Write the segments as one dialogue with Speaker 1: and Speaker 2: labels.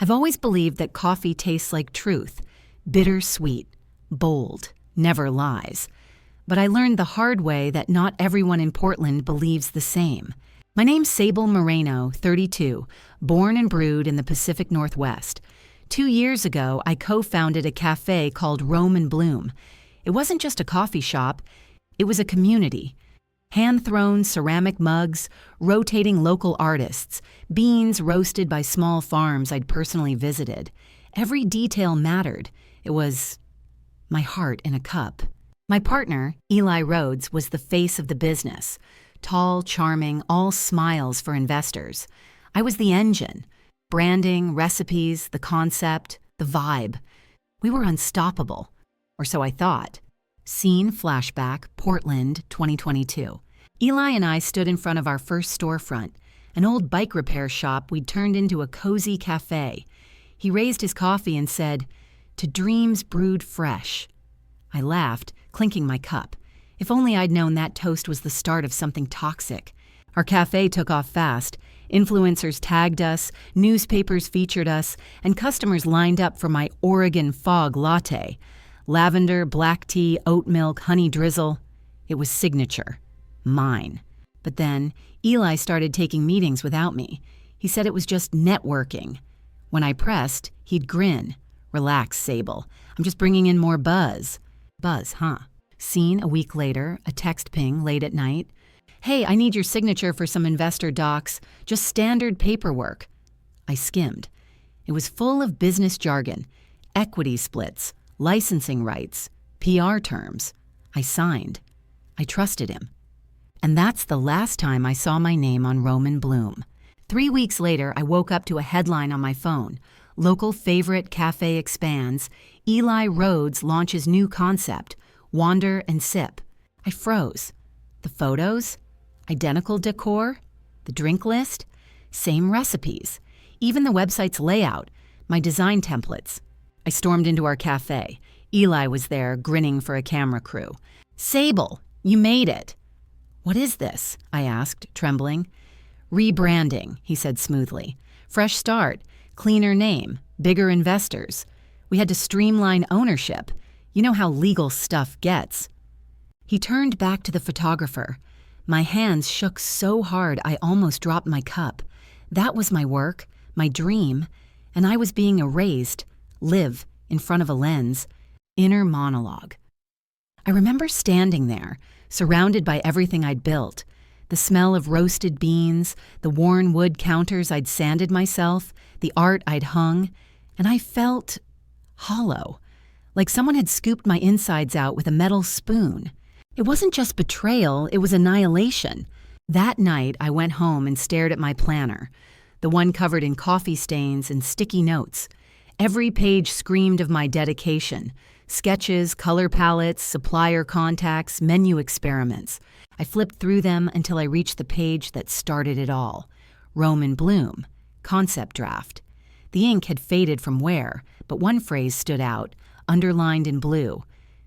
Speaker 1: I've always believed that coffee tastes like truth, bitter-sweet, bold, never lies. But I learned the hard way that not everyone in Portland believes the same. My name's Sable Moreno, 32, born and brewed in the Pacific Northwest. 2 years ago, I co-founded a cafe called Rome and Bloom. It wasn't just a coffee shop, it was a community. Hand-thrown ceramic mugs, rotating local artists, beans roasted by small farms I'd personally visited. Every detail mattered. It was my heart in a cup. My partner, Eli Rhodes, was the face of the business. Tall, charming, all smiles for investors. I was the engine. Branding, recipes, the concept, the vibe. We were unstoppable. Or so I thought. Scene flashback, Portland, 2022. Eli and I stood in front of our first storefront, an old bike repair shop we'd turned into a cozy cafe. He raised his coffee and said, "To dreams brewed fresh." I laughed, clinking my cup. If only I'd known that toast was the start of something toxic. Our cafe took off fast. Influencers tagged us, newspapers featured us, and customers lined up for my Oregon Fog latte. Lavender, black tea, oat milk, honey drizzle. It was signature. Mine. But then, Eli started taking meetings without me. He said it was just networking. When I pressed, he'd grin. "Relax, Sable. I'm just bringing in more buzz." Buzz, huh? Scene a week later, a text ping late at night. "Hey, I need your signature for some investor docs. Just standard paperwork." I skimmed. It was full of business jargon, equity splits, licensing rights, PR terms. I signed. I trusted him. And that's the last time I saw my name on Rome and Bloom. 3 weeks later, I woke up to a headline on my phone. Local favorite cafe expands. Eli Rhodes launches new concept. Wander and sip. I froze. The photos? Identical decor? The drink list? Same recipes. Even the website's layout. My design templates. I stormed into our cafe. Eli was there, grinning for a camera crew. "Sable, you made it." "What is this?" I asked, trembling. "Rebranding," he said smoothly. "Fresh start, cleaner name, bigger investors. We had to streamline ownership. You know how legal stuff gets." He turned back to the photographer. My hands shook so hard I almost dropped my cup. That was my work, my dream, and I was being erased, live in front of a lens, inner monologue. I remember standing there, surrounded by everything I'd built, the smell of roasted beans, the worn wood counters I'd sanded myself, the art I'd hung, and I felt hollow, like someone had scooped my insides out with a metal spoon. It wasn't just betrayal, it was annihilation. That night, I went home and stared at my planner, the one covered in coffee stains and sticky notes. Every page screamed of my dedication. Sketches, color palettes, supplier contacts, menu experiments. I flipped through them until I reached the page that started it all. Rome and Bloom. Concept draft. The ink had faded from wear, but one phrase stood out, underlined in blue.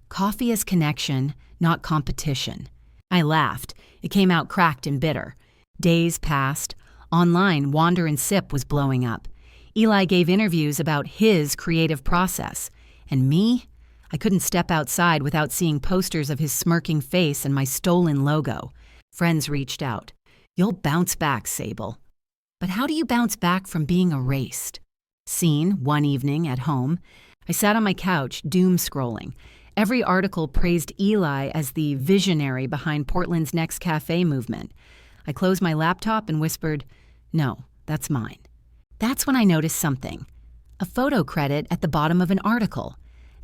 Speaker 1: Coffee as connection, not competition. I laughed. It came out cracked and bitter. Days passed. Online, Wander and Sip was blowing up. Eli gave interviews about his creative process. And me? I couldn't step outside without seeing posters of his smirking face and my stolen logo. Friends reached out. "You'll bounce back, Sable." But how do you bounce back from being erased? Scene, one evening at home. I sat on my couch, doom scrolling. Every article praised Eli as the visionary behind Portland's next cafe movement. I closed my laptop and whispered, "No, that's mine." That's when I noticed something. A photo credit at the bottom of an article.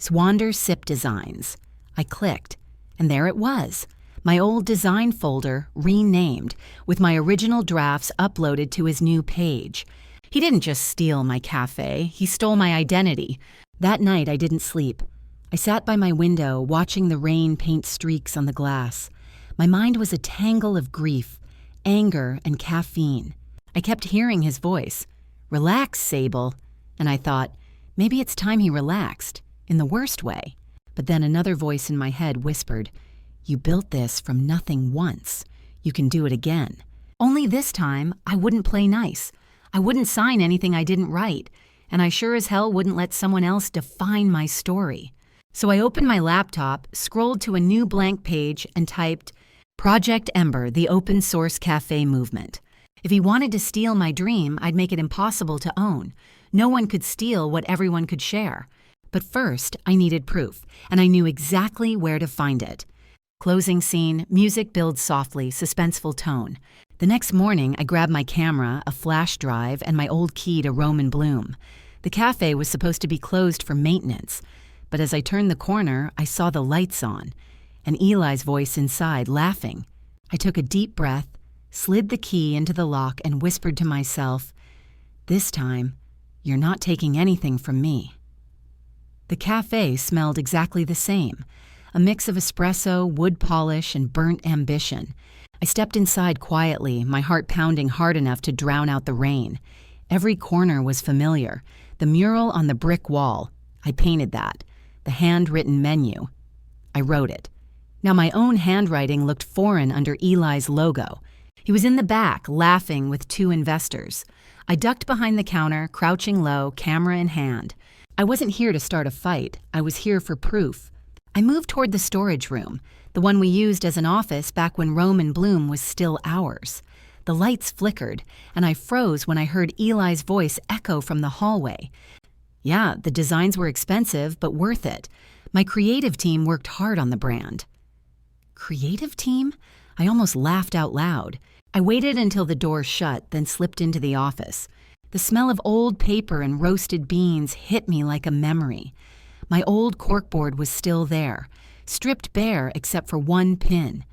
Speaker 1: Wander Sip Designs. I clicked, and there it was. My old design folder, renamed, with my original drafts uploaded to his new page. He didn't just steal my cafe, he stole my identity. That night I didn't sleep. I sat by my window, watching the rain paint streaks on the glass. My mind was a tangle of grief, anger, and caffeine. I kept hearing his voice. "Relax, Sable." And I thought, maybe it's time he relaxed, in the worst way. But then another voice in my head whispered, "You built this from nothing once. You can do it again." Only this time, I wouldn't play nice. I wouldn't sign anything I didn't write. and I sure as hell wouldn't let someone else define my story. So I opened my laptop, scrolled to a new blank page, and typed, Project Ember, the open source cafe movement. If he wanted to steal my dream, I'd make it impossible to own. No one could steal what everyone could share. But first, I needed proof, and I knew exactly where to find it. Closing scene, music builds softly, suspenseful tone. The next morning, I grabbed my camera, a flash drive, and my old key to Roman Bloom. The cafe was supposed to be closed for maintenance, but as I turned the corner, I saw the lights on, and Eli's voice inside, laughing. I took a deep breath, slid the key into the lock, and whispered to myself, "This time, you're not taking anything from me." The cafe smelled exactly the same, a mix of espresso, wood polish, and burnt ambition. I stepped inside quietly, my heart pounding hard enough to drown out the rain. Every corner was familiar. The mural on the brick wall, I painted that. The handwritten menu, I wrote it. Now my own handwriting looked foreign under Eli's logo. He was in the back, laughing with two investors. I ducked behind the counter, crouching low, camera in hand. I wasn't here to start a fight. I was here for proof. I moved toward the storage room, the one we used as an office back when Roman Bloom was still ours. The lights flickered, and I froze when I heard Eli's voice echo from the hallway. Yeah, the designs were expensive, but worth it. My creative team worked hard on the brand. Creative team? I almost laughed out loud. I waited until the door shut, then slipped into the office. The smell of old paper and roasted beans hit me like a memory. My old corkboard was still there, stripped bare except for one pin.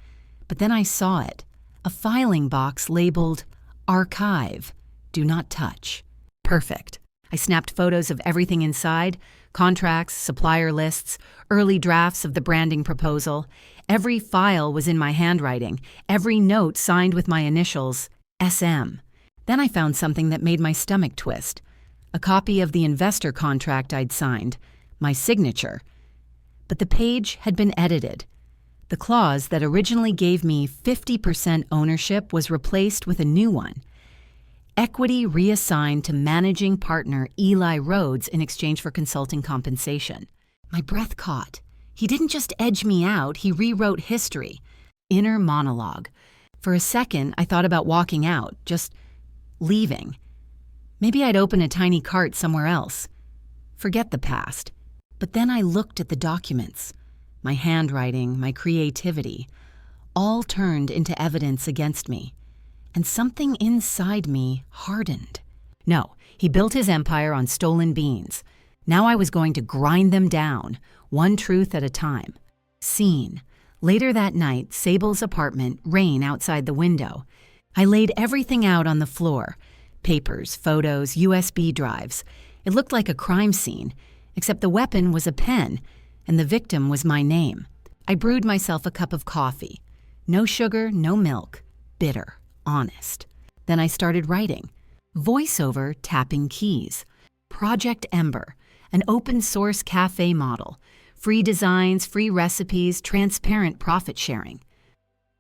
Speaker 1: But then I saw it, a filing box labeled Archive, Do Not Touch. Perfect. I snapped photos of everything inside, contracts, supplier lists, early drafts of the branding proposal. Every file was in my handwriting, every note signed with my initials, SM. Then I found something that made my stomach twist. A copy of the investor contract I'd signed, my signature. But the page had been edited. The clause that originally gave me 50% ownership was replaced with a new one. Equity reassigned to managing partner Eli Rhodes in exchange for consulting compensation. My breath caught. He didn't just edge me out, he rewrote history. Inner monologue. For a second, I thought about walking out, just leaving. Maybe I'd open a tiny cart somewhere else. Forget the past. But then I looked at the documents. My handwriting, my creativity, all turned into evidence against me. And something inside me hardened. No, he built his empire on stolen beans. Now I was going to grind them down, one truth at a time. Scene. Later that night, Sable's apartment, rain outside the window. I laid everything out on the floor. Papers, photos, USB drives. It looked like a crime scene, except the weapon was a pen, and the victim was my name. I brewed myself a cup of coffee. No sugar, no milk. Bitter. Honest. Then I started writing. Voiceover tapping keys. Project Ember, an open source cafe model. Free designs, free recipes, transparent profit sharing.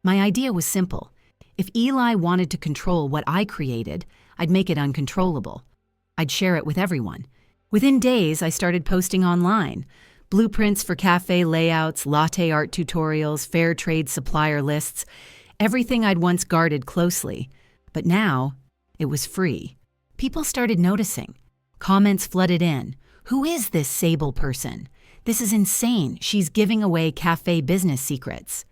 Speaker 1: My idea was simple. If Eli wanted to control what I created, I'd make it uncontrollable. I'd share it with everyone. Within days, I started posting online. Blueprints for cafe layouts, latte art tutorials, fair trade supplier lists. Everything I'd once guarded closely. But now, it was free. People started noticing. Comments flooded in. Who is this Sable person? This is insane. She's giving away cafe business secrets.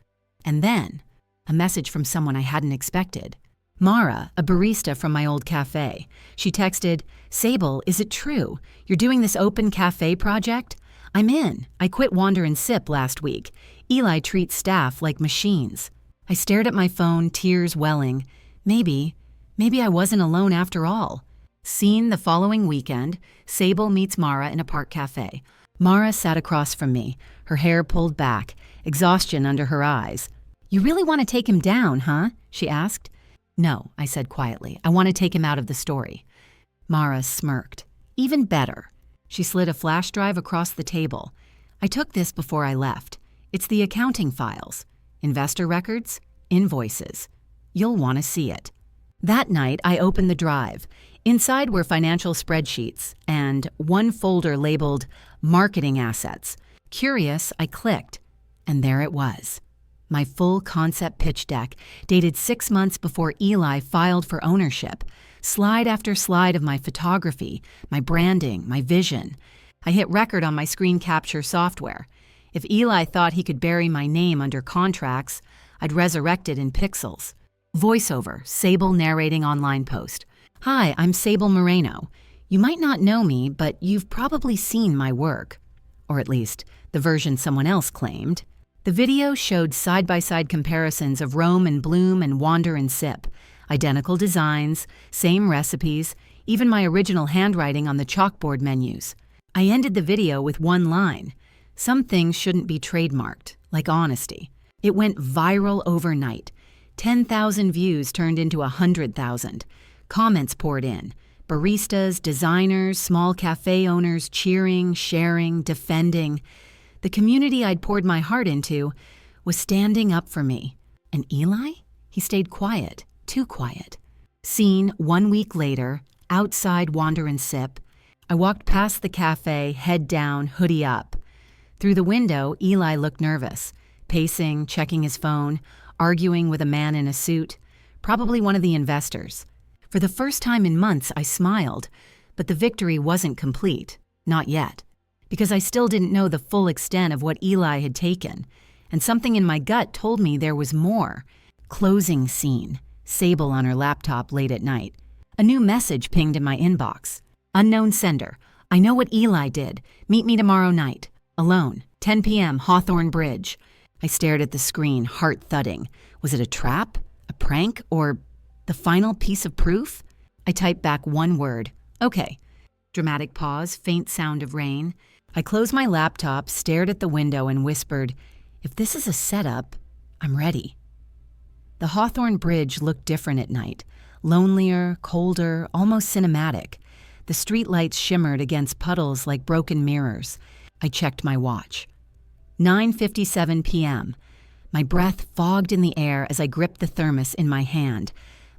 Speaker 1: And then, a message from someone I hadn't expected. Mara, a barista from my old cafe. She texted, "Sable, is it true? You're doing this open cafe project? I'm in. I quit Wander and Sip last week. Eli treats staff like machines." I stared at my phone, tears welling. Maybe I wasn't alone after all. Scene the following weekend, Sable meets Mara in a park cafe. Mara sat across from me, her hair pulled back, exhaustion under her eyes. "You really want to take him down, huh?" she asked. "No," I said quietly. "I want to take him out of the story." Mara smirked. "Even better." She slid a flash drive across the table. "I took this before I left. It's the accounting files. Investor records, invoices. You'll want to see it." That night, I opened the drive. Inside were financial spreadsheets and one folder labeled Marketing Assets. Curious, I clicked, and there it was. My full concept pitch deck, dated 6 months before Eli filed for ownership. Slide after slide of my photography, my branding, my vision. I hit record on my screen capture software. If Eli thought he could bury my name under contracts, I'd resurrect it in pixels. Voiceover, Sable narrating online post. Hi, I'm Sable Moreno. You might not know me, but you've probably seen my work. Or at least, the version someone else claimed. The video showed side-by-side comparisons of Roam and Bloom and Wander and Sip. Identical designs, same recipes, even my original handwriting on the chalkboard menus. I ended the video with one line. Some things shouldn't be trademarked, like honesty. It went viral overnight. 10,000 views turned into 100,000. Comments poured in. Baristas, designers, small cafe owners cheering, sharing, defending. The community I'd poured my heart into was standing up for me. And Eli? He stayed quiet, too quiet. Scene 1 week later, outside Wander and Sip. I walked past the cafe, head down, hoodie up. Through the window, Eli looked nervous, pacing, checking his phone, arguing with a man in a suit, probably one of the investors. For the first time in months, I smiled, but the victory wasn't complete, not yet, because I still didn't know the full extent of what Eli had taken, and something in my gut told me there was more. Closing scene, Sable on her laptop late at night. A new message pinged in my inbox. Unknown sender. I know what Eli did. Meet me tomorrow night. Alone. 10 p.m. Hawthorne Bridge. I stared at the screen, heart thudding. Was it a trap? A prank? Or the final piece of proof? I typed back one word. Okay. Dramatic pause, faint sound of rain. I closed my laptop, stared at the window, and whispered, if this is a setup, I'm ready. The Hawthorne Bridge looked different at night. Lonelier, colder, almost cinematic. The streetlights shimmered against puddles like broken mirrors. I checked my watch. 9:57 p.m. My breath fogged in the air as I gripped the thermos in my hand.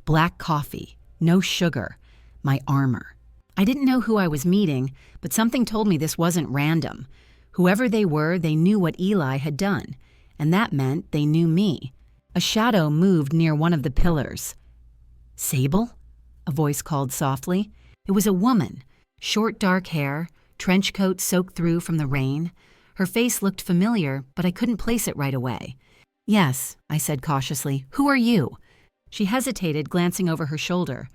Speaker 1: Black coffee, no sugar, my armor. I didn't know who I was meeting, but something told me this wasn't random. Whoever they were, they knew what Eli had done, and that meant they knew me. A shadow moved near one of the pillars. Sable? A voice called softly. It was a woman, short dark hair, trench coat soaked through from the rain. Her face looked familiar, but I couldn't place it right away. Yes, I said cautiously. Who are you? She hesitated, glancing over her shoulder.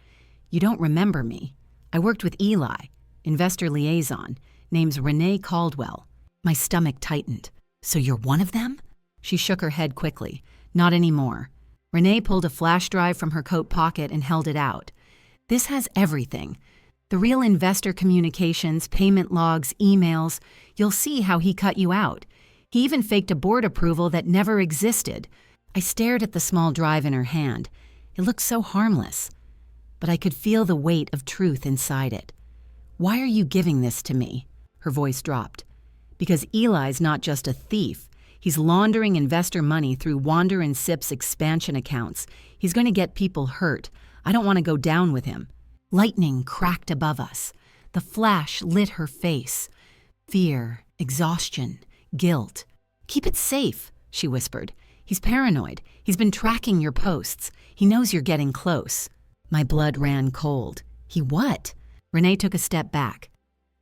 Speaker 1: You don't remember me. I worked with Eli, investor liaison. Name's Renee Caldwell. My stomach tightened. So you're one of them? She shook her head quickly. Not anymore. Renee pulled a flash drive from her coat pocket and held it out. This has everything. The real investor communications, payment logs, emails. You'll see how he cut you out. He even faked a board approval that never existed. I stared at the small drive in her hand. It looked so harmless. But I could feel the weight of truth inside it. Why are you giving this to me? Her voice dropped. Because Eli's not just a thief. He's laundering investor money through Wander and Sip's expansion accounts. He's going to get people hurt. I don't want to go down with him. Lightning cracked above us. The flash lit her face. Fear, exhaustion, guilt. Keep it safe, she whispered. He's paranoid. He's been tracking your posts. He knows you're getting close. My blood ran cold. He what? Renee took a step back.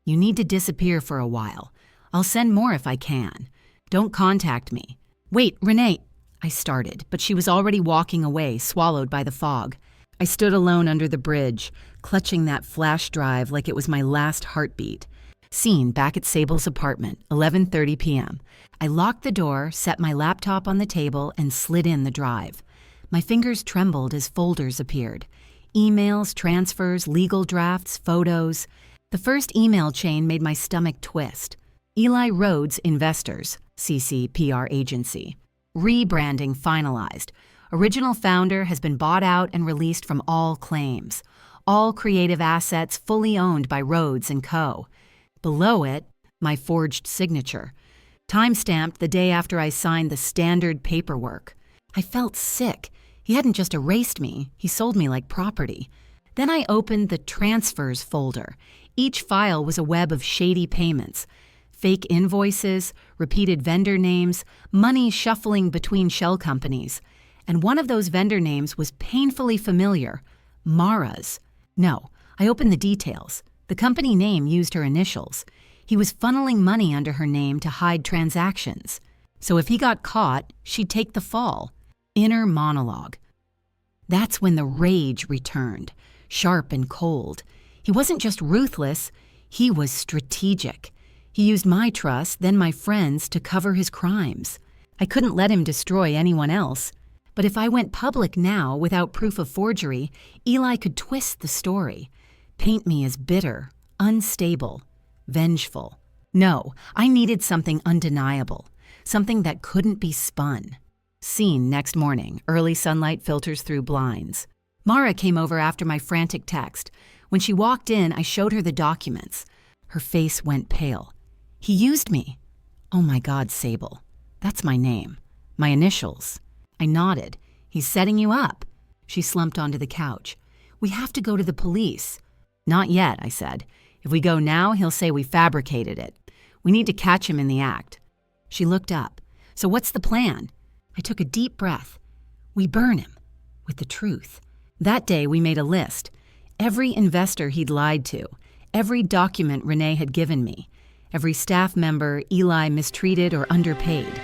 Speaker 1: You need to disappear for a while. I'll send more if I can. Don't contact me. Wait, Renee, I started, but she was already walking away, swallowed by the fog. I stood alone under the bridge, clutching that flash drive like it was my last heartbeat. Scene back at Sable's apartment, 11:30 p.m. I locked the door, set my laptop on the table, and slid in the drive. My fingers trembled as folders appeared. Emails, transfers, legal drafts, photos. The first email chain made my stomach twist. Eli Rhodes Investors, CC PR agency. Rebranding finalized. Original founder has been bought out and released from all claims. All creative assets fully owned by Rhodes & Co. Below it, my forged signature. Time-stamped the day after I signed the standard paperwork. I felt sick. He hadn't just erased me, he sold me like property. Then I opened the transfers folder. Each file was a web of shady payments. Fake invoices, repeated vendor names, money shuffling between shell companies. And one of those vendor names was painfully familiar, Mara's. No, I opened the details. The company name used her initials. He was funneling money under her name to hide transactions. So if he got caught, she'd take the fall. Inner monologue. That's when the rage returned, sharp and cold. He wasn't just ruthless, he was strategic. He used my trust, then my friends, to cover his crimes. I couldn't let him destroy anyone else. But if I went public now without proof of forgery, Eli could twist the story, paint me as bitter, unstable, vengeful. No, I needed something undeniable, something that couldn't be spun. Scene next morning, early sunlight filters through blinds. Mara came over after my frantic text. When she walked in, I showed her the documents. Her face went pale. He used me. Oh my God, Sable. That's my name. My initials. I nodded. He's setting you up. She slumped onto the couch. We have to go to the police. Not yet, I said. If we go now, he'll say we fabricated it. We need to catch him in the act. She looked up. So what's the plan? I took a deep breath. We burn him. With the truth. That day we made a list. Every investor he'd lied to. Every document Renee had given me. Every staff member Eli mistreated or underpaid.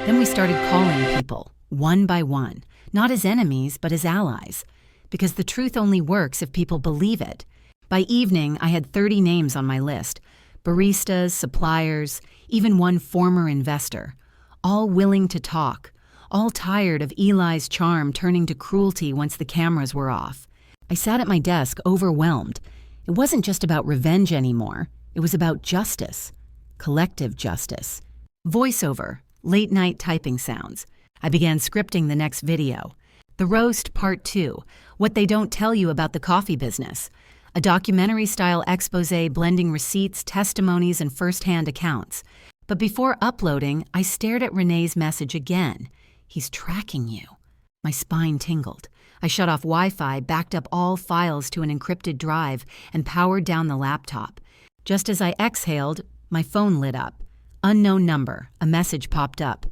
Speaker 1: Then we started calling people, one by one, not as enemies, but as allies. Because the truth only works if people believe it. By evening, I had 30 names on my list. Baristas, suppliers, even one former investor. All willing to talk. All tired of Eli's charm turning to cruelty once the cameras were off. I sat at my desk, overwhelmed. It wasn't just about revenge anymore. It was about justice. Collective justice. Voiceover, late-night typing sounds. I began scripting the next video. The Roast Part 2, What They Don't Tell You About the Coffee Business. A documentary-style expose blending receipts, testimonies, and first-hand accounts. But before uploading, I stared at Renee's message again. He's tracking you. My spine tingled. I shut off Wi-Fi, backed up all files to an encrypted drive, and powered down the laptop. Just as I exhaled, my phone lit up. Unknown number. A message popped up.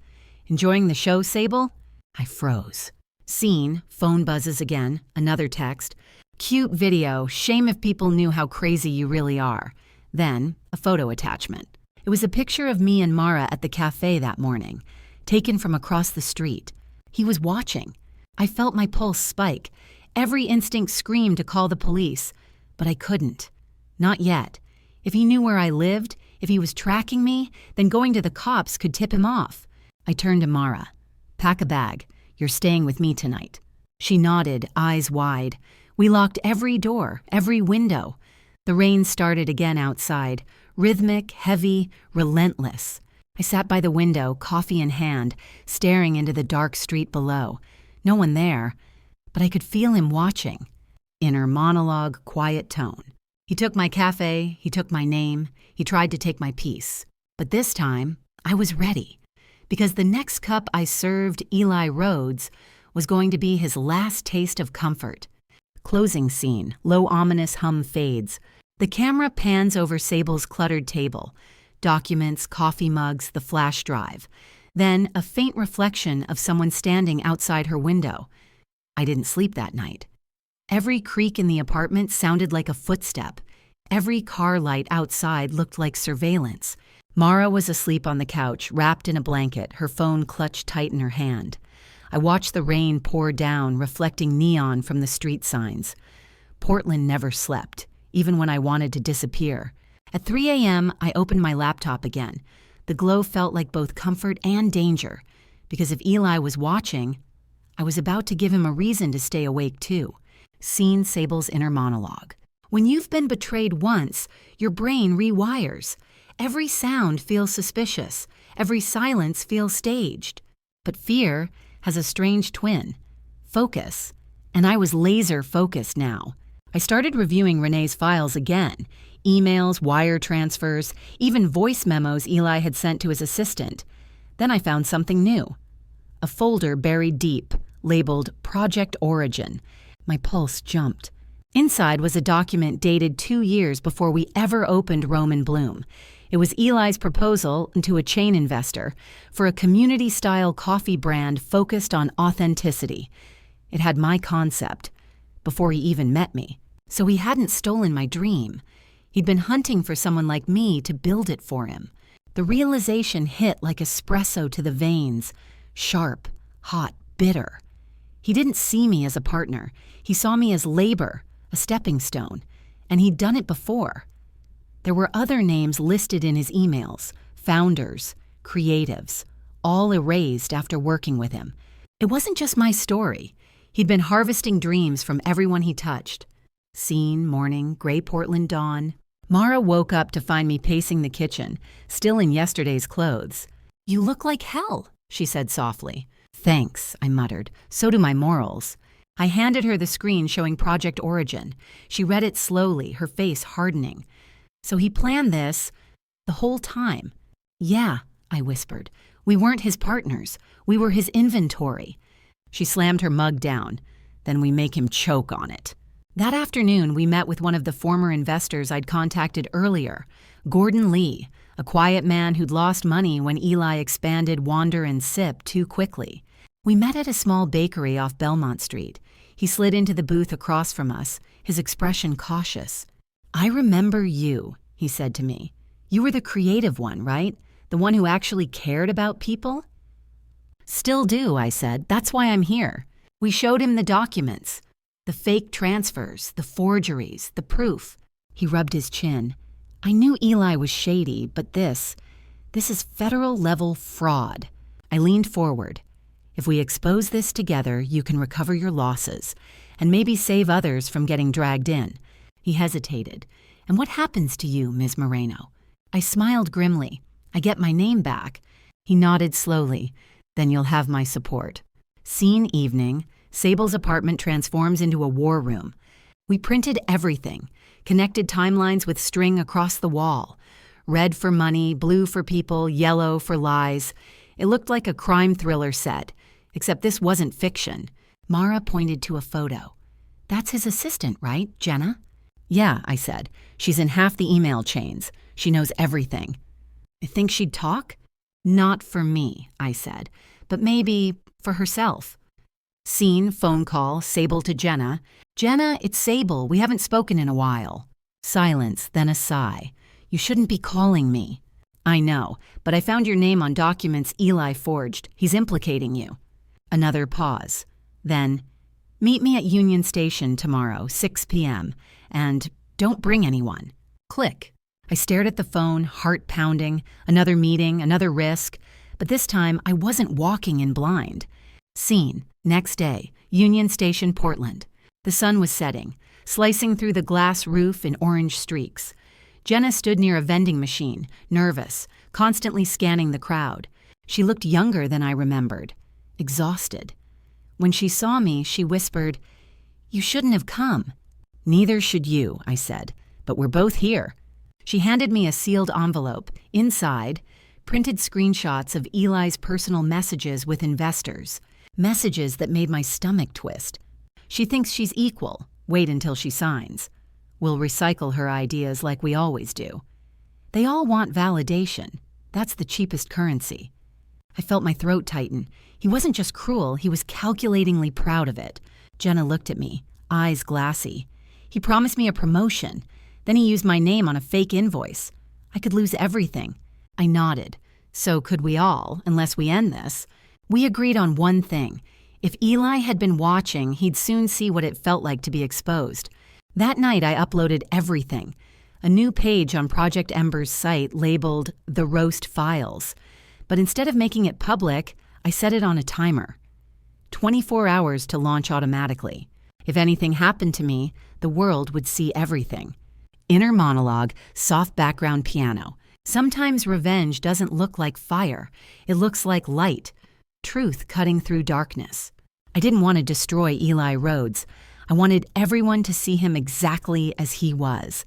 Speaker 1: Enjoying the show, Sable? I froze. Scene, phone buzzes again, another text. Cute video, shame if people knew how crazy you really are. Then, a photo attachment. It was a picture of me and Mara at the café that morning, taken from across the street. He was watching. I felt my pulse spike. Every instinct screamed to call the police, but I couldn't. Not yet. If he knew where I lived, if he was tracking me, then going to the cops could tip him off. I turned to Mara. Pack a bag. You're staying with me tonight. She nodded, eyes wide. We locked every door, every window. The rain started again outside, rhythmic, heavy, relentless. I sat by the window, coffee in hand, staring into the dark street below. No one there, but I could feel him watching. Inner monologue, quiet tone. He took my cafe, he took my name, he tried to take my peace. But this time, I was ready. Because the next cup I served Eli Rhodes was going to be his last taste of comfort. Closing scene, low ominous hum fades. The camera pans over Sable's cluttered table. Documents, coffee mugs, the flash drive. Then a faint reflection of someone standing outside her window. I didn't sleep that night. Every creak in the apartment sounded like a footstep. Every car light outside looked like surveillance. Mara was asleep on the couch, wrapped in a blanket, her phone clutched tight in her hand. I watched the rain pour down, reflecting neon from the street signs. Portland never slept, even when I wanted to disappear. At 3 a.m., I opened my laptop again. The glow felt like both comfort and danger, because if Eli was watching, I was about to give him a reason to stay awake too. Scene Sable's inner monologue. When you've been betrayed once, your brain rewires. Every sound feels suspicious. Every silence feels staged. But fear has a strange twin, focus. And I was laser focused now. I started reviewing Renee's files again. Emails, wire transfers, even voice memos Eli had sent to his assistant. Then I found something new. A folder buried deep, labeled Project Origin. My pulse jumped. Inside was a document dated 2 years before we ever opened Roman Bloom. It was Eli's proposal to a chain investor for a community-style coffee brand focused on authenticity. It had my concept, before he even met me. So he hadn't stolen my dream. He'd been hunting for someone like me to build it for him. The realization hit like espresso to the veins, sharp, hot, bitter. He didn't see me as a partner. He saw me as labor, a stepping stone, and he'd done it before. There were other names listed in his emails, founders, creatives, all erased after working with him. It wasn't just my story. He'd been harvesting dreams from everyone he touched. Scene, morning, gray Portland dawn. Mara woke up to find me pacing the kitchen, still in yesterday's clothes. "You look like hell," she said softly. "Thanks," I muttered. "So do my morals." I handed her the screen showing Project Origin. She read it slowly, her face hardening. "So he planned this the whole time?" "Yeah," I whispered. "We weren't his partners. We were his inventory." She slammed her mug down. "Then we make him choke on it." That afternoon, we met with one of the former investors I'd contacted earlier, Gordon Lee, a quiet man who'd lost money when Eli expanded Wander and Sip too quickly. We met at a small bakery off Belmont Street. He slid into the booth across from us, his expression cautious. "I remember you," he said to me. "You were the creative one, right? The one who actually cared about people?" "Still do," I said. "That's why I'm here." We showed him the documents. The fake transfers, the forgeries, the proof. He rubbed his chin. "I knew Eli was shady, but this is federal-level fraud." I leaned forward. "If we expose this together, you can recover your losses, and maybe save others from getting dragged in." He hesitated. "And what happens to you, Ms. Moreno?" I smiled grimly. "I get my name back." He nodded slowly. "Then you'll have my support." Scene evening. Sable's apartment transforms into a war room. We printed everything, connected timelines with string across the wall. Red for money, blue for people, yellow for lies. It looked like a crime thriller set, except this wasn't fiction. Mara pointed to a photo. "That's his assistant, right, Jenna?" "Yeah," I said. "She's in half the email chains. She knows everything." "I think she'd talk?" "Not for me," I said, "but maybe for herself." Scene, phone call, Sable to Jenna. "Jenna, it's Sable. We haven't spoken in a while." Silence, then a sigh. "You shouldn't be calling me." "I know, but I found your name on documents Eli forged. He's implicating you." Another pause. Then, "Meet me at Union Station tomorrow, 6 p.m., and don't bring anyone." Click. I stared at the phone, heart pounding. Another meeting, another risk. But this time, I wasn't walking in blind. Scene. Next day, Union Station, Portland. The sun was setting, slicing through the glass roof in orange streaks. Jenna stood near a vending machine, nervous, constantly scanning the crowd. She looked younger than I remembered, exhausted. When she saw me, she whispered, "You shouldn't have come." "Neither should you," I said, "but we're both here." She handed me a sealed envelope. Inside, printed screenshots of Eli's personal messages with investors. Messages that made my stomach twist. She thinks she's equal. Wait until she signs. We'll recycle her ideas like we always do. They all want validation. That's the cheapest currency. I felt my throat tighten. He wasn't just cruel, he was calculatingly proud of it. Jenna looked at me, eyes glassy. He promised me a promotion. Then he used my name on a fake invoice. I could lose everything. I nodded. So could we all, unless we end this. We agreed on one thing. If Eli had been watching, he'd soon see what it felt like to be exposed. That night, I uploaded everything. A new page on Project Ember's site labeled The Roast Files. But instead of making it public, I set it on a timer. 24 hours to launch automatically. If anything happened to me, the world would see everything. Inner monologue, soft background piano. Sometimes revenge doesn't look like fire. It looks like light. Truth cutting through darkness. I didn't want to destroy Eli Rhodes. I wanted everyone to see him exactly as he was,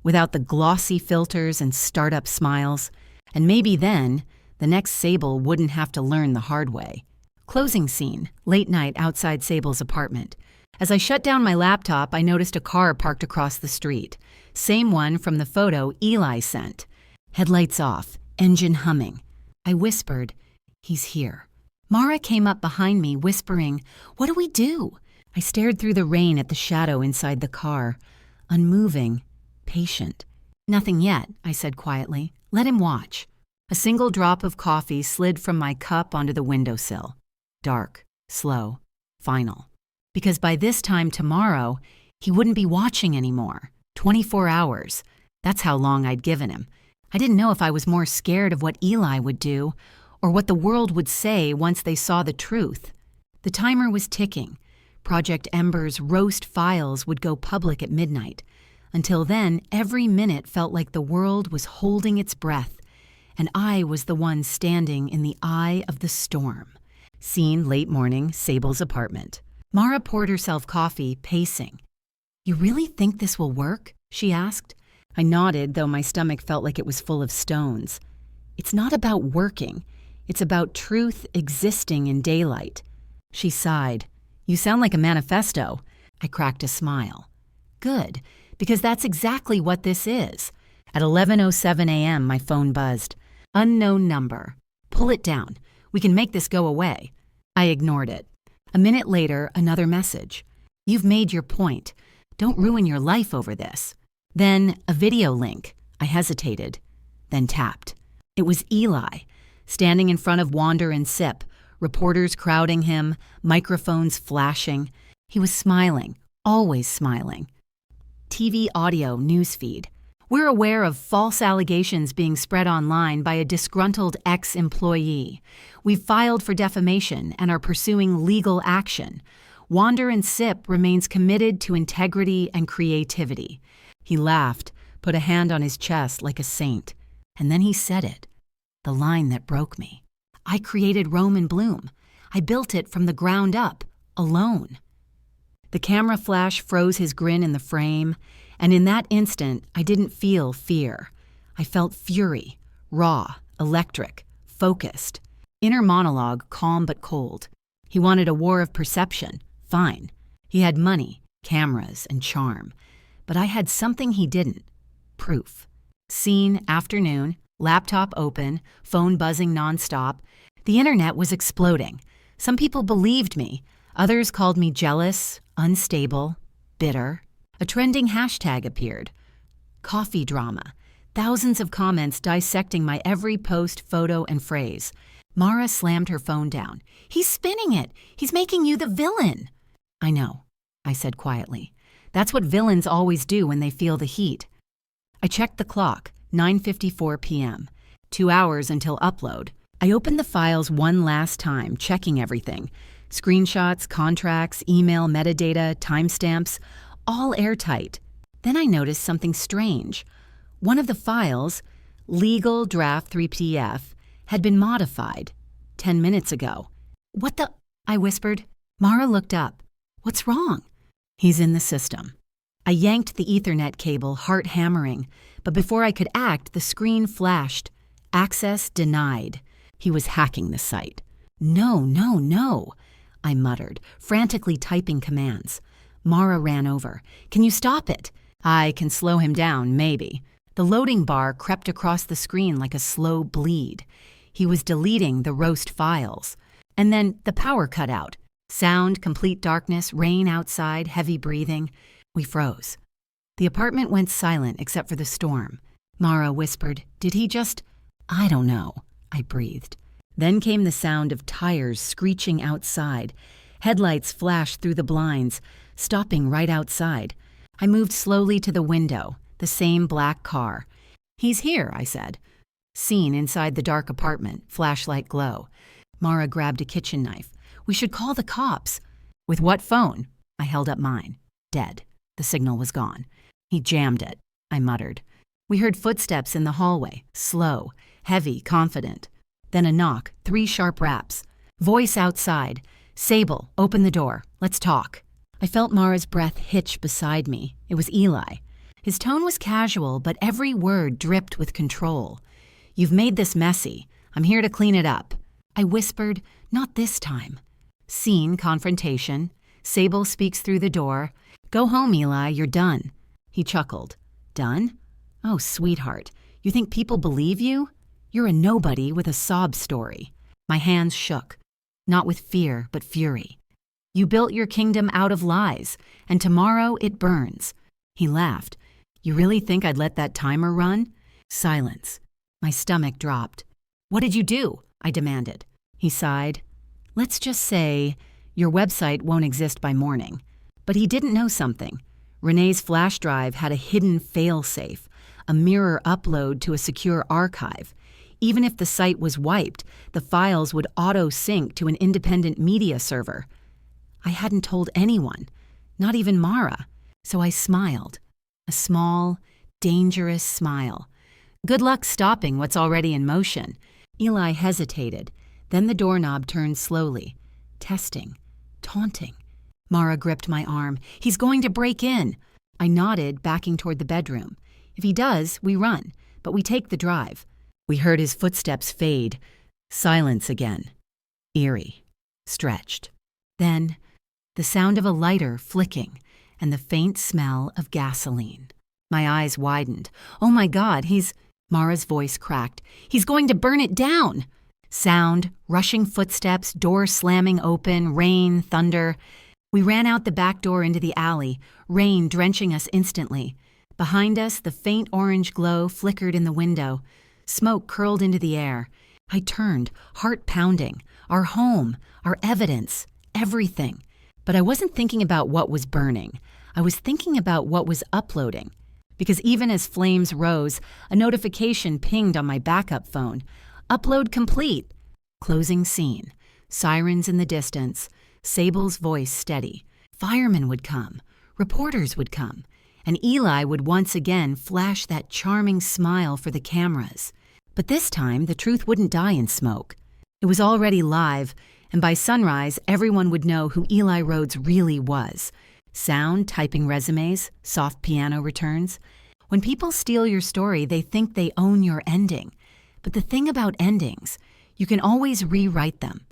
Speaker 1: without the glossy filters and startup smiles. And maybe then, the next Sable wouldn't have to learn the hard way. Closing scene, late night outside Sable's apartment. As I shut down my laptop, I noticed a car parked across the street. Same one from the photo Eli sent. Headlights off, engine humming. I whispered, "He's here." Mara came up behind me, whispering, "What do we do?" I stared through the rain at the shadow inside the car, unmoving, patient. "Nothing yet," I said quietly. "Let him watch." A single drop of coffee slid from my cup onto the windowsill. Dark, slow, final. Because by this time tomorrow, he wouldn't be watching anymore. 24 hours. That's how long I'd given him. I didn't know if I was more scared of what Eli would do or what the world would say once they saw the truth. The timer was ticking. Project Ember's roast files would go public at midnight. Until then, every minute felt like the world was holding its breath, and I was the one standing in the eye of the storm. Scene late morning, Sable's apartment. Mara poured herself coffee, pacing. "You really think this will work?" she asked. I nodded, though my stomach felt like it was full of stones. "It's not about working. It's about truth existing in daylight." She sighed. "You sound like a manifesto." I cracked a smile. "Good, because that's exactly what this is." At 11:07 a.m., my phone buzzed. "Unknown number. Pull it down. We can make this go away." I ignored it. A minute later, another message. "You've made your point. Don't ruin your life over this." Then a video link. I hesitated, then tapped. It was Eli, standing in front of Wander and Sip, reporters crowding him, microphones flashing. He was smiling, always smiling. TV audio newsfeed. "We're aware of false allegations being spread online by a disgruntled ex-employee. We've filed for defamation and are pursuing legal action. Wander and Sip remains committed to integrity and creativity." He laughed, put a hand on his chest like a saint, and then he said it. The line that broke me. "I created Rome in Bloom. I built it from the ground up, alone." The camera flash froze his grin in the frame, and in that instant, I didn't feel fear. I felt fury, raw, electric, focused. Inner monologue, calm but cold. He wanted a war of perception. Fine. He had money, cameras, and charm. But I had something he didn't. Proof. Scene, afternoon, laptop open, phone buzzing nonstop. The internet was exploding. Some people believed me. Others called me jealous, unstable, bitter. A trending hashtag appeared. Coffee drama. Thousands of comments dissecting my every post, photo, and phrase. Mara slammed her phone down. "He's spinning it. He's making you the villain." "I know," I said quietly. "That's what villains always do when they feel the heat." I checked the clock, 9:54 p.m. 2 hours until upload. I opened the files one last time, checking everything. Screenshots, contracts, email metadata, timestamps, all airtight. Then I noticed something strange. One of the files, Legal Draft 3 PDF, had been modified 10 minutes ago. "What the?" I whispered. Mara looked up. "What's wrong?" "He's in the system." I yanked the Ethernet cable, heart hammering, but before I could act, the screen flashed. Access denied. He was hacking the site. "No, no, no," I muttered, frantically typing commands. Mara ran over. "Can you stop it?" "I can slow him down, maybe." The loading bar crept across the screen like a slow bleed. He was deleting the roast files. And then the power cut out. Sound, complete darkness, rain outside, heavy breathing. We froze. The apartment went silent except for the storm. Mara whispered, "Did he just—" "I don't know," I breathed. Then came the sound of tires screeching outside. Headlights flashed through the blinds, stopping right outside. I moved slowly to the window, the same black car. "He's here," I said. Scene inside the dark apartment, flashlight glow. Mara grabbed a kitchen knife. "We should call the cops." "With what phone?" I held up mine. Dead. The signal was gone. "He jammed it," I muttered. We heard footsteps in the hallway, slow, heavy, confident. Then a knock, 3 sharp raps. Voice outside. "Sable, open the door. Let's talk." I felt Mara's breath hitch beside me. It was Eli. His tone was casual, but every word dripped with control. "You've made this messy. I'm here to clean it up." I whispered, "Not this time." Scene, confrontation. Sable speaks through the door. "Go home, Eli, you're done." He chuckled. "Done? Oh, sweetheart, you think people believe you? You're a nobody with a sob story." My hands shook, not with fear, but fury. "You built your kingdom out of lies, and tomorrow it burns." He laughed. "You really think I'd let that timer run?" Silence. My stomach dropped. "What did you do?" I demanded. He sighed. "Let's just say your website won't exist by morning." But he didn't know something. Renee's flash drive had a hidden fail-safe, a mirror upload to a secure archive. Even if the site was wiped, the files would auto-sync to an independent media server. I hadn't told anyone, not even Mara, so I smiled. A small, dangerous smile. "Good luck stopping what's already in motion." Eli hesitated. Then the doorknob turned slowly. Testing. Taunting. Mara gripped my arm. "He's going to break in." I nodded, backing toward the bedroom. "If he does, we run, but we take the drive." We heard his footsteps fade. Silence again. Eerie. Stretched. Then, the sound of a lighter flicking and the faint smell of gasoline. My eyes widened. "Oh my God, he's—" Mara's voice cracked. "He's going to burn it down!" Sound, rushing footsteps, door slamming open, rain, thunder. We ran out the back door into the alley, rain drenching us instantly. Behind us, the faint orange glow flickered in the window. Smoke curled into the air. I turned, heart pounding. Our home, our evidence, everything. But I wasn't thinking about what was burning. I was thinking about what was uploading. Because even as flames rose, a notification pinged on my backup phone. "Upload complete." Closing scene. Sirens in the distance. Sable's voice steady. Firemen would come. Reporters would come. And Eli would once again flash that charming smile for the cameras. But this time, the truth wouldn't die in smoke. It was already live, and by sunrise, everyone would know who Eli Rhodes really was. Sound, typing resumes, soft piano returns. When people steal your story, they think they own your ending. But the thing about endings, you can always rewrite them.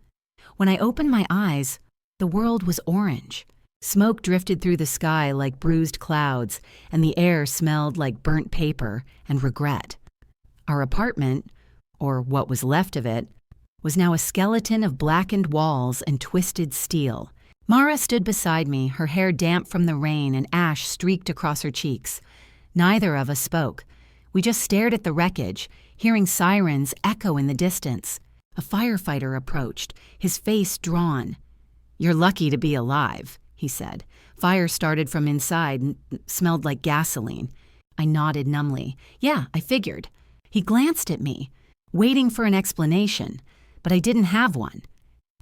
Speaker 1: When I opened my eyes, the world was orange. Smoke drifted through the sky like bruised clouds, and the air smelled like burnt paper and regret. Our apartment, or what was left of it, was now a skeleton of blackened walls and twisted steel. Mara stood beside me, her hair damp from the rain and ash streaked across her cheeks. Neither of us spoke. We just stared at the wreckage, hearing sirens echo in the distance. A firefighter approached, his face drawn. "You're lucky to be alive," he said. Fire started from inside and smelled like gasoline. I nodded numbly. "Yeah, I figured." He glanced at me, waiting for an explanation, but I didn't have one.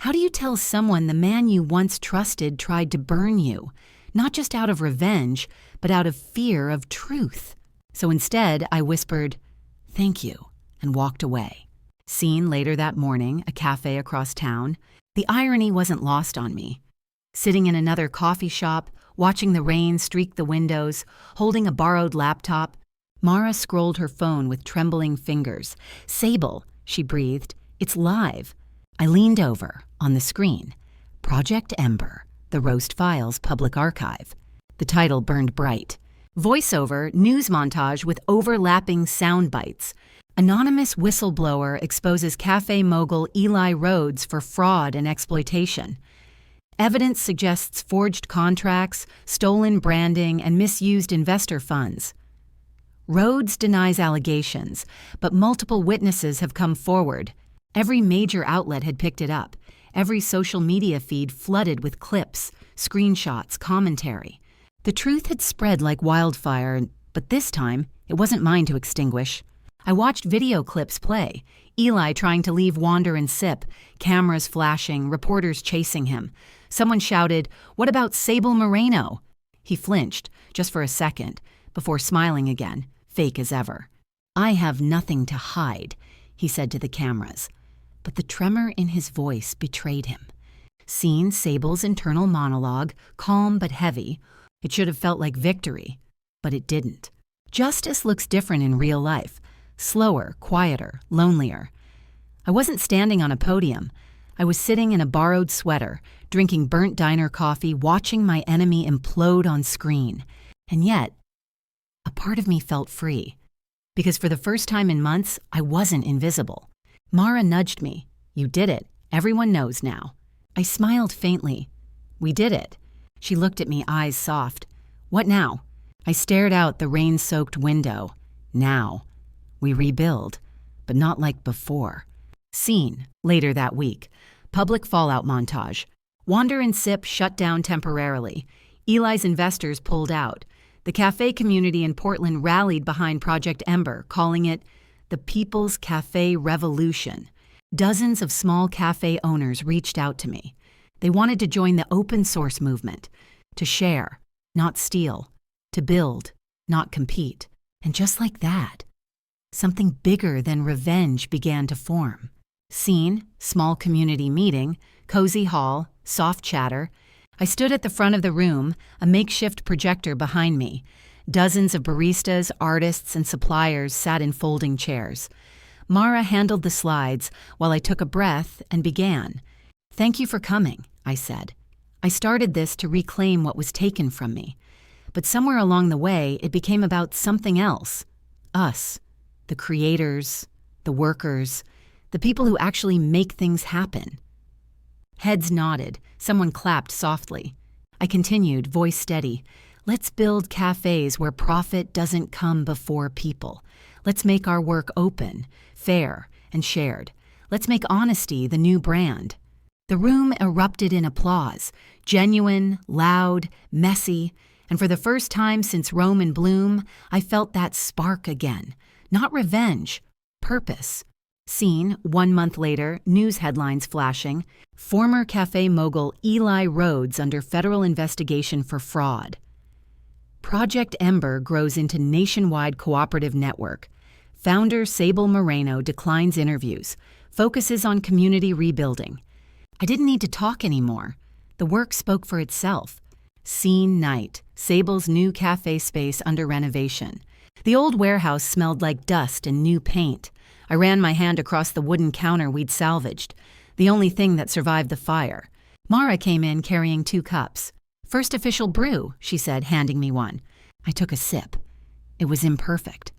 Speaker 1: How do you tell someone the man you once trusted tried to burn you, not just out of revenge, but out of fear of truth? So instead, I whispered, "Thank you," and walked away. Seen later that morning, a cafe across town, the irony wasn't lost on me. Sitting in another coffee shop, watching the rain streak the windows, holding a borrowed laptop, Mara scrolled her phone with trembling fingers. "Sable," she breathed, "it's live." I leaned over, on the screen. Project Ember, the Roast Files Public Archive. The title burned bright. Voiceover, news montage with overlapping sound bites. Anonymous whistleblower exposes cafe mogul Eli Rhodes for fraud and exploitation. Evidence suggests forged contracts, stolen branding, and misused investor funds. Rhodes denies allegations, but multiple witnesses have come forward. Every major outlet had picked it up. Every social media feed flooded with clips, screenshots, commentary. The truth had spread like wildfire, but this time, it wasn't mine to extinguish. I watched video clips play. Eli trying to leave Wander and Sip, cameras flashing, reporters chasing him. Someone shouted, "What about Sable Moreno?" He flinched, just for a second, before smiling again, fake as ever. "I have nothing to hide," he said to the cameras. But the tremor in his voice betrayed him. Seen Sable's internal monologue, calm but heavy, it should have felt like victory, but it didn't. Justice looks different in real life. Slower, quieter, lonelier. I wasn't standing on a podium. I was sitting in a borrowed sweater, drinking burnt diner coffee, watching my enemy implode on screen. And yet, a part of me felt free. Because for the first time in months, I wasn't invisible. Mara nudged me. "You did it. Everyone knows now." I smiled faintly. "We did it." She looked at me, eyes soft. "What now?" I stared out the rain-soaked window. Now. We rebuild, but not like before. Scene, later that week. Public fallout montage. Wander and Sip shut down temporarily. Eli's investors pulled out. The cafe community in Portland rallied behind Project Ember, calling it the People's Cafe Revolution. Dozens of small cafe owners reached out to me. They wanted to join the open source movement, to share, not steal, to build, not compete. And just like that, something bigger than revenge began to form. Scene, small community meeting, cozy hall, soft chatter. I stood at the front of the room, a makeshift projector behind me. Dozens of baristas, artists, and suppliers sat in folding chairs. Mara handled the slides while I took a breath and began. "Thank you for coming," I said. I started this to reclaim what was taken from me. But somewhere along the way, it became about something else. Us, the creators, the workers, the people who actually make things happen. Heads nodded. Someone clapped softly. I continued, voice steady. "Let's build cafes where profit doesn't come before people. Let's make our work open, fair, and shared. Let's make honesty the new brand." The room erupted in applause, genuine, loud, messy, and for the first time since Rome in Bloom, I felt that spark again. Not revenge, purpose. Scene, 1 month later, news headlines flashing. Former cafe mogul Eli Rhodes under federal investigation for fraud. Project Ember grows into nationwide cooperative network. Founder Sable Moreno declines interviews, focuses on community rebuilding. I didn't need to talk anymore. The work spoke for itself. Scene night, Sable's new cafe space under renovation. The old warehouse smelled like dust and new paint. I ran my hand across the wooden counter we'd salvaged, the only thing that survived the fire. Mara came in carrying 2 cups. "First official brew," she said, handing me one. I took a sip. It was imperfect,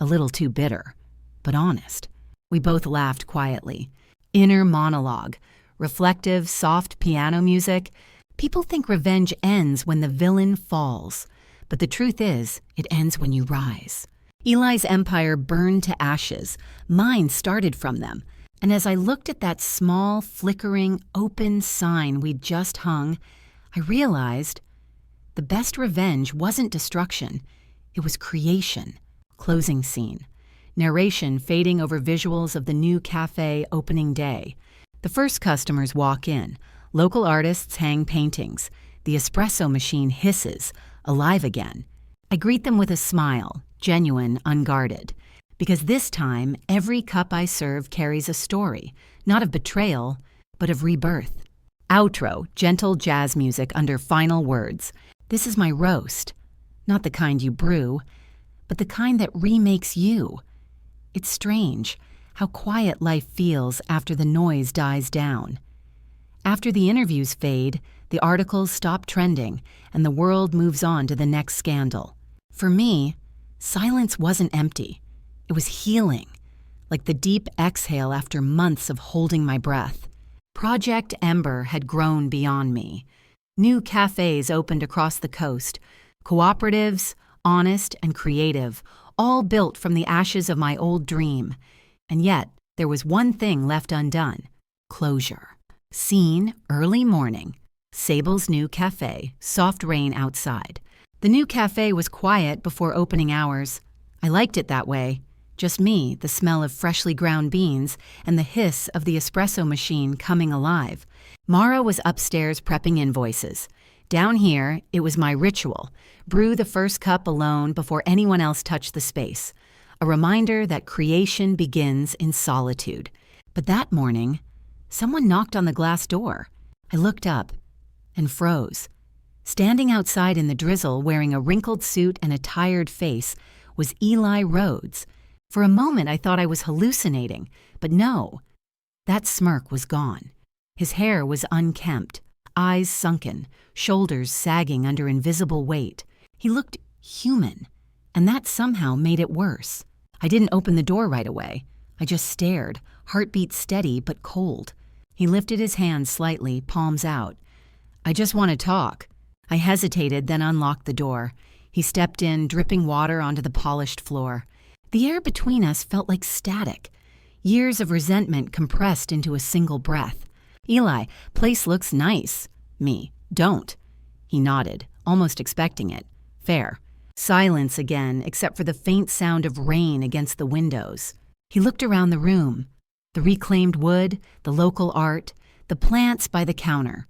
Speaker 1: a little too bitter, but honest. We both laughed quietly. Inner monologue, reflective, soft piano music. People think revenge ends when the villain falls, but the truth is, it ends when you rise. Eli's empire burned to ashes. Mine started from them. And as I looked at that small, flickering, open sign we'd just hung, I realized the best revenge wasn't destruction. It was creation. Closing scene. Narration fading over visuals of the new cafe opening day. The first customers walk in. Local artists hang paintings. The espresso machine hisses, alive again. I greet them with a smile, genuine, unguarded. Because this time, every cup I serve carries a story, not of betrayal, but of rebirth. Outro, gentle jazz music under final words. This is my roast. Not the kind you brew, but the kind that remakes you. It's strange how quiet life feels after the noise dies down. After the interviews fade, the articles stop trending, and the world moves on to the next scandal. For me, silence wasn't empty. It was healing, like the deep exhale after months of holding my breath. Project Ember had grown beyond me. New cafes opened across the coast, cooperatives, honest and creative, all built from the ashes of my old dream. And yet, there was one thing left undone: closure. Scene, early morning. Sable's new cafe, soft rain outside. The new cafe was quiet before opening hours. I liked it that way. Just me, the smell of freshly ground beans, and the hiss of the espresso machine coming alive. Mara was upstairs prepping invoices. Down here, it was my ritual. Brew the first cup alone before anyone else touched the space. A reminder that creation begins in solitude. But that morning, someone knocked on the glass door. I looked up and froze. Standing outside in the drizzle, wearing a wrinkled suit and a tired face, was Eli Rhodes. For a moment, I thought I was hallucinating, but no. That smirk was gone. His hair was unkempt, eyes sunken, shoulders sagging under invisible weight. He looked human, and that somehow made it worse. I didn't open the door right away. I just stared, heartbeat steady but cold. He lifted his hand slightly, palms out. "I just want to talk." I hesitated, then unlocked the door. He stepped in, dripping water onto the polished floor. The air between us felt like static. Years of resentment compressed into a single breath. "Eli, place looks nice." Me, "Don't." He nodded, almost expecting it. "Fair." Silence again, except for the faint sound of rain against the windows. He looked around the room. The reclaimed wood, the local art, the plants by the counter.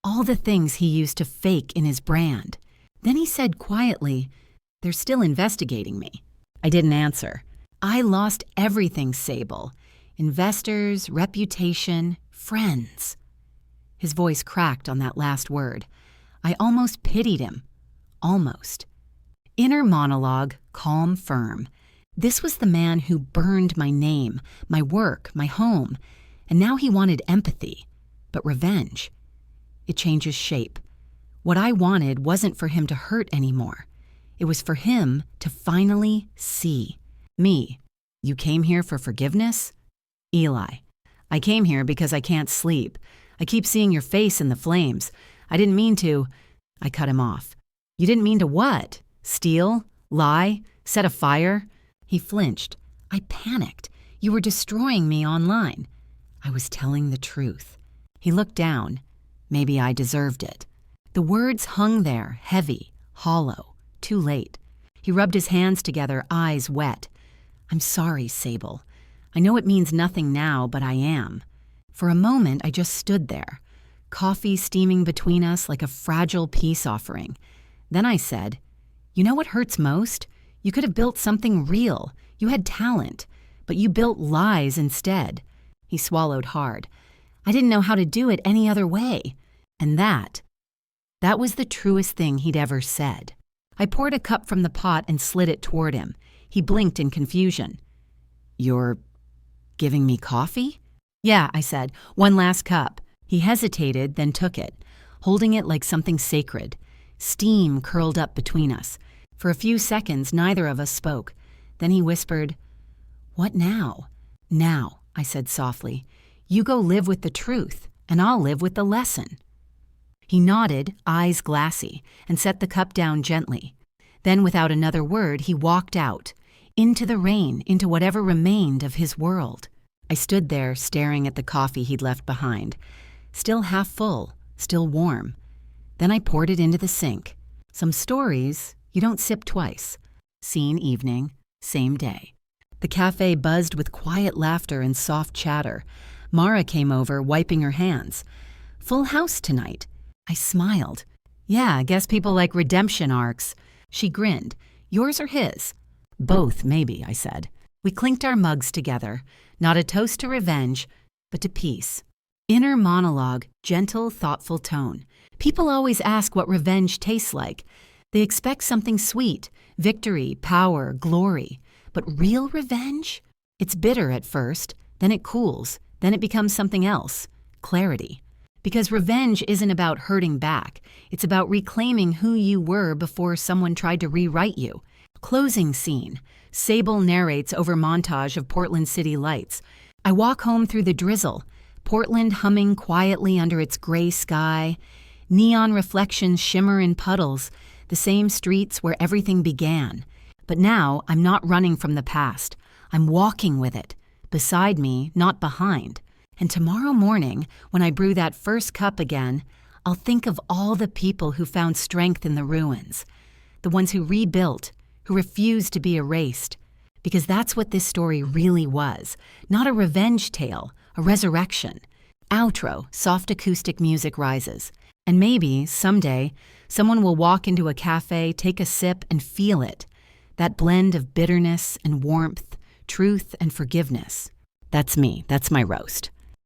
Speaker 1: All the things he used to fake in his brand. Then he said quietly, "They're still investigating me." I didn't answer. I lost everything, Sable. Investors, reputation, friends. His voice cracked on that last word. I almost pitied him. Almost. Inner monologue, calm, firm. This was the man who burned my name, my work, my home, and now he wanted empathy. But revenge. It changes shape. What I wanted wasn't for him to hurt anymore. It was for him to finally see. Me, "You came here for forgiveness?" Eli, "I came here because I can't sleep. I keep seeing your face in the flames. I didn't mean to." I cut him off. "You didn't mean to what? Steal? Lie? Set a fire?" He flinched. I panicked. "You were destroying me online." I was telling the truth. He looked down. Maybe I deserved it. The words hung there, heavy, hollow, too late. He rubbed his hands together, eyes wet. "I'm sorry, Sable. I know it means nothing now, but I am." For a moment, I just stood there, coffee steaming between us like a fragile peace offering. Then I said, "You know what hurts most? You could have built something real. You had talent, but you built lies instead." He swallowed hard. "I didn't know how to do it any other way." And that was the truest thing he'd ever said. I poured a cup from the pot and slid it toward him. He blinked in confusion. "You're giving me coffee?" "Yeah," I said. "One last cup." He hesitated, then took it, holding it like something sacred. Steam curled up between us. For a few seconds, neither of us spoke. Then he whispered, "What now?" "Now," I said softly. "You go live with the truth, and I'll live with the lesson." He nodded, eyes glassy, and set the cup down gently. Then, without another word, he walked out, into the rain, into whatever remained of his world. I stood there, staring at the coffee he'd left behind, still half full, still warm. Then I poured it into the sink. Some stories you don't sip twice. Scene evening, same day. The cafe buzzed with quiet laughter and soft chatter. Mara came over, wiping her hands. "Full house tonight." I smiled. "Yeah, I guess people like redemption arcs." She grinned. "Yours or his?" "Both, maybe," I said. We clinked our mugs together, not a toast to revenge, but to peace. Inner monologue, gentle, thoughtful tone. People always ask what revenge tastes like. They expect something sweet, victory, power, glory. But real revenge? It's bitter at first, then it cools, then it becomes something else. Clarity. Because revenge isn't about hurting back. It's about reclaiming who you were before someone tried to rewrite you. Closing scene. Sable narrates over montage of Portland city lights. I walk home through the drizzle. Portland humming quietly under its gray sky. Neon reflections shimmer in puddles. The same streets where everything began. But now I'm not running from the past. I'm walking with it. Beside me, not behind. And tomorrow morning, when I brew that first cup again, I'll think of all the people who found strength in the ruins. The ones who rebuilt, who refused to be erased. Because that's what this story really was. Not a revenge tale, a resurrection. Outro, soft acoustic music rises. And maybe, someday, someone will walk into a cafe, take a sip, and feel it. That blend of bitterness and warmth, truth and forgiveness. That's me. That's my roast.